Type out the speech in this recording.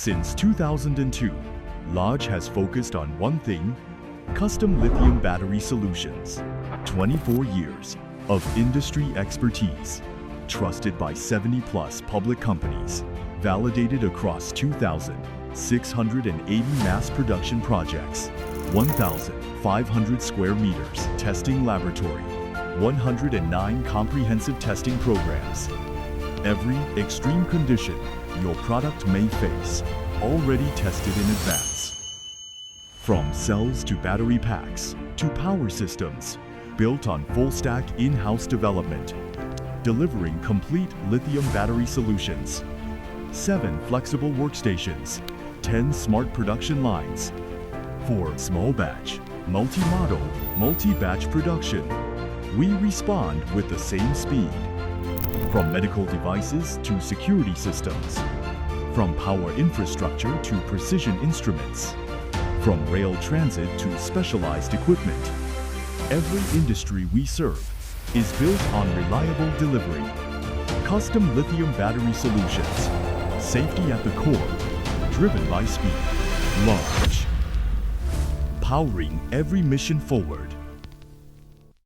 Since 2002, Lodge has focused on one thing: custom lithium battery solutions. 24 years of industry expertise, trusted by 70-plus public companies, validated across 2,680 mass production projects, 1,500 square meters testing laboratory, 109 comprehensive testing programs. Every extreme condition your product may face, already tested in advance. From cells to battery packs to power systems, built on full-stack in-house development, delivering complete lithium battery solutions. 7 flexible workstations, 10 smart production lines. For small batch, multi-model, multi-batch production, we respond with the same speed. From medical devices to security systems, from power infrastructure to precision instruments, from rail transit to specialized equipment, every industry we serve is built on reliable delivery. Custom lithium battery solutions, safety at the core, driven by speed. Lodge, powering every mission forward.